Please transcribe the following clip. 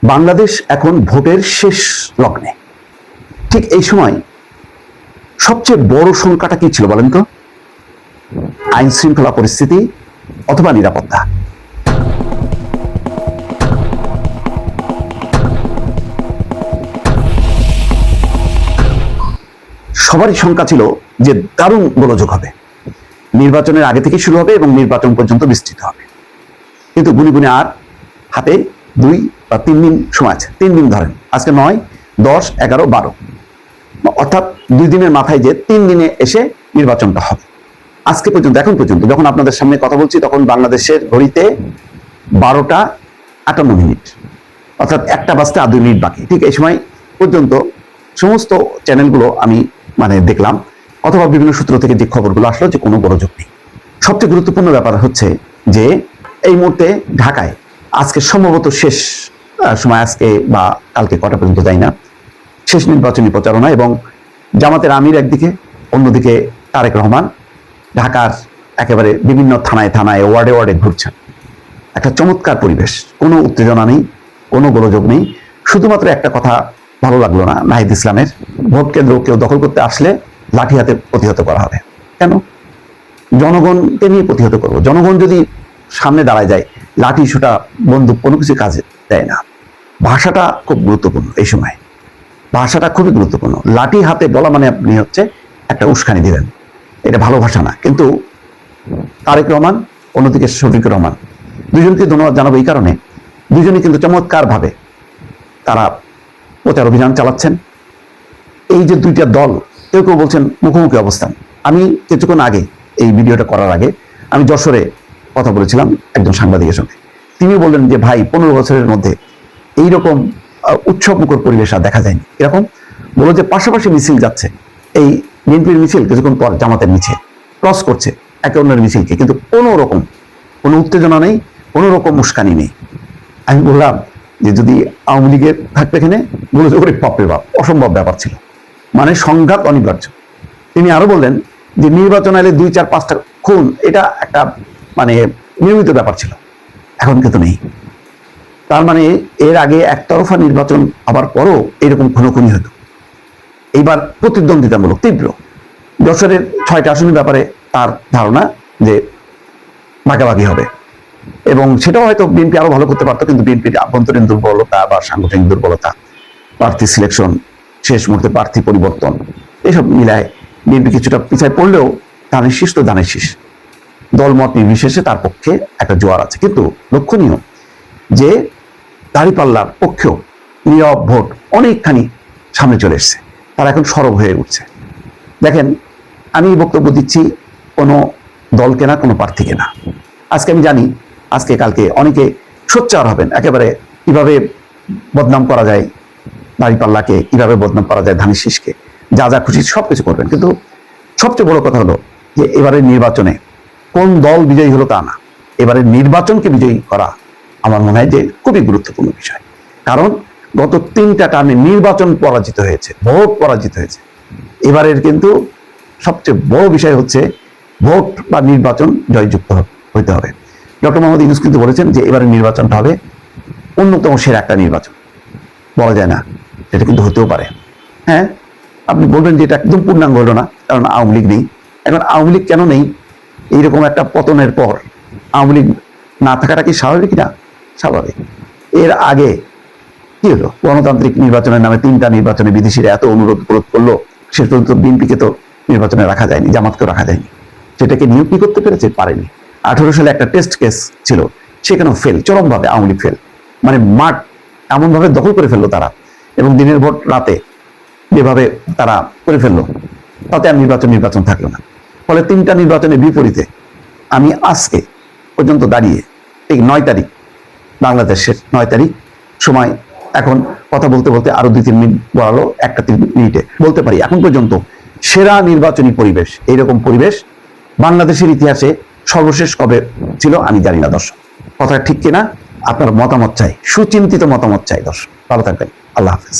বাংলাদেশ এখন ভোটের শেষ লগ্নে। ঠিক এই সময় সবচেয়ে বড় সংখ্যাটা কি ছিল বলেন তো? আইন শৃঙ্খলা পরিস্থিতি অথবা নিরাপত্তা। সবারই শঙ্কা ছিল যে দারুণ গোলযোগ হবে, নির্বাচনের আগে থেকে শুরু হবে এবং নির্বাচন পর্যন্ত বিস্তৃত হবে। কিন্তু গুনি গুনি আর হাতে 2 বা 3 দিন সময় আছে। 3 দিন ধরেন, আজকে 9, 10, 11, 12, অর্থাৎ 2 দিনের মাথায় যে 3 দিনে এসে নির্বাচনটা হবে। আজকে পর্যন্ত, এখন পর্যন্ত যখন আপনাদের সামনে কথা বলছি তখন বাংলাদেশের ঘড়িতে 12টা 58 মিনিট, অর্থাৎ 1টা বাজতে আর 2 মিনিট বাকি। ঠিক এই সময় পর্যন্ত সমস্ত চ্যানেলগুলো আমি দেখলাম, অথবা বিভিন্ন সূত্র থেকে যে খবরগুলো আসলো যে কোনো গোলযোগ নেই। সবচেয়ে গুরুত্বপূর্ণ ব্যাপার হচ্ছে যে এই মুহূর্তে ঢাকায় আজকে সম্ভবত শেষ সময়, আজকে বা কালকে কটা পর্যন্ত যাই না, শেষ নির্বাচনী প্রচারণা। এবং জামাতের আমির একদিকে, অন্যদিকে তারেক রহমান ঢাকার একেবারে বিভিন্ন থানায় থানায়, ওয়ার্ডে ওয়ার্ডে ঘুরছেন। একটা চমৎকার পরিবেশ, কোনো উত্তেজনা নেই, কোনো গোলযোগ নেই। শুধুমাত্র একটা কথা ভালো লাগলো না নাহিদ ইসলামের, ভোট কেন্দ্র কেউ দখল করতে আসলে লাঠি হাতে প্রতিহত করা হবে। কেন? জনগণকে নিয়ে প্রতিহত করবো। জনগণ যদি সামনে দাঁড়ায় যায়, লাঠি ছোটা, বন্দুক কোনো কিছু কাজে দেয় না। ভাষাটা খুব গুরুত্বপূর্ণ এই সময়, ভাষাটা খুবই গুরুত্বপূর্ণ। লাঠি হাতে বলা মানে আপনি হচ্ছে একটা উস্কানি দিলেন, এটা ভালো ভাষা না। কিন্তু তারেক রহমান, অন্যদিকে শফিকুর রহমান, দুজনকে ধন্যবাদ জানাবো এই কারণে, দুজনে কিন্তু চমৎকার ভাবে তারা প্রচার অভিযান চালাচ্ছেন। এই যে দুইটা দল, কেউ কেউ বলছেন মুখোমুখি অবস্থান। আমি কিছুক্ষণ আগে, এই ভিডিওটা করার আগে, আমি যশোরে কথা বলেছিলাম একজন সাংবাদিকের সঙ্গে। তিনি বললেন যে ভাই, 15 বছরের মধ্যে এইরকম উৎসব মুখর পরিবেশ আর দেখা যায়নি। এরকম বলো যে পাশাপাশি মিছিল যাচ্ছে, এই বিএনপির মিছিল কিছুক্ষণ পর জামাতের মিছিল ক্রস করছে একে অন্যের মিছিলকে, কিন্তু কোনো রকম কোনো উত্তেজনা নেই, কোনো রকম উস্কানি নেই। আমি বললাম যে যদি আওয়ামী লীগের থাকতে এখানে গোলযোগের বাপরে বাপ, অসম্ভব ব্যাপার ছিল, সংঘাত অনিবার্য। তিনি আরো বললেন যে নির্বাচন এলে 2, 4, 5টা খুন, এটা একটা নিয়মিত ব্যাপার ছিল, এখন কিন্তু নেই। তার এর আগে একতরফা নির্বাচন হবার পরও এরকম খুনোখুনি হতো, এইবার প্রতিদ্বন্দ্বিতামূলক তীব্র। যশোরের 6টা আসনের ব্যাপারে তার ধারণা যে ভাগাভাগি হবে, এবং সেটাও হয়তো বিএনপি আরো ভালো করতে পারতো, কিন্তু বিএনপির আভ্যন্তরীণ দুর্বলতা বা সাংগঠনিক দুর্বলতা, প্রার্থী সিলেকশন, শেষ মুহূর্তে প্রার্থী পরিবর্তন, এসব মিলায় বিএনপি কিছুটা পিছায় পড়লেও ধানের শীষ তো ধানের শীষ, দলমত নির্বিশেষে তার পক্ষে একটা জোয়ার আছে। কিন্তু লক্ষণীয় যে দাঁড়িপাল্লার পক্ষেও নীরব ভোট অনেকখানি সামনে চলে এসছে, তারা এখন সরব হয়ে উঠছে। দেখেন, আমি বক্তব্য দিচ্ছি কোনো দলকে না, কোনো প্রার্থীকে না। আজকে আমি জানি, আজকে কালকে অনেকে সোচ্চার হবেন, একেবারে কিভাবে বদনাম করা যায় দাঁড়িপাল্লাকে, কিভাবে বদনাম করা যায় ধানের শীষকে, যা যা খুশি সবকিছু করবেন। কিন্তু সবচেয়ে বড় কথা হলো যে এবারের নির্বাচনে কোন দল বিজয়ী হলো তা না, এবারের নির্বাচনকে বিজয়ী করা আমার মনে হয় যে খুবই গুরুত্বপূর্ণ বিষয়। কারণ গত 3টা টার্মে নির্বাচন পরাজিত হয়েছে, ভোট পরাজিত হয়েছে। এবারের কিন্তু সবচেয়ে বড় বিষয় হচ্ছে ভোট বা নির্বাচন জয়যুক্ত হইতে হবে। ডক্টর মোহাম্মদ ইউনূস কিন্তু বলেছেন যে এবারের নির্বাচনটা হবে অন্যতম সেরা একটা নির্বাচন। বলা যায় না, এটা কিন্তু হতেও পারে। হ্যাঁ, আপনি বলবেন যে এটা একদম পূর্ণাঙ্গ হলো না, কারণ আওয়ামী লীগ নেই। এখন আওয়ামী লীগ কেন নেই? এইরকম একটা পতনের পর আওয়ামী লীগ না থাকাটা কি স্বাভাবিক না? স্বাভাবিক। এর আগে কি হলো? গণতান্ত্রিক নির্বাচনের নামে 3টা নির্বাচনে বিদেশিরা এত অনুরোধ করলো, শেষ পর্যন্ত বিএনপিকে তো নির্বাচনে রাখা যায়নি, জামাতকেও রাখা যায়নি। সেটাকে নিয়োগ কি করতে পেরেছে? পারেনি। 18 সালে একটা টেস্ট কেস ছিল, সেখানেও ফেল, চরমভাবে আওয়ামী লীগ ফেল। মাঠ এমনভাবে দখল করে ফেললো তারা, এবং দিনের ভোট রাতে যেভাবে তারা করে ফেললো, তাতে আর নির্বাচন থাকলো না। ফলে 3টা নির্বাচনের বিপরীতে আমি আজকে পর্যন্ত দাঁড়িয়ে, ঠিক 9 তারিখ, বাংলাদেশের 9 তারিখ সময়, এখন কথা বলতে বলতে আরো 2-3 মিনিট বাড়ালো, 1টা 3 মিনিটে বলতে পারি এখন পর্যন্ত সেরা নির্বাচনী পরিবেশ। এইরকম পরিবেশ বাংলাদেশের ইতিহাসে সর্বশেষ কবে ছিল আমি জানি না। দর্শক, কথা ঠিক কিনা আপনার মতামত চাই, সুচিন্তিত মতামত চাই। দর্শক, ভালো থাকবেন, আল্লাহ হাফেজ।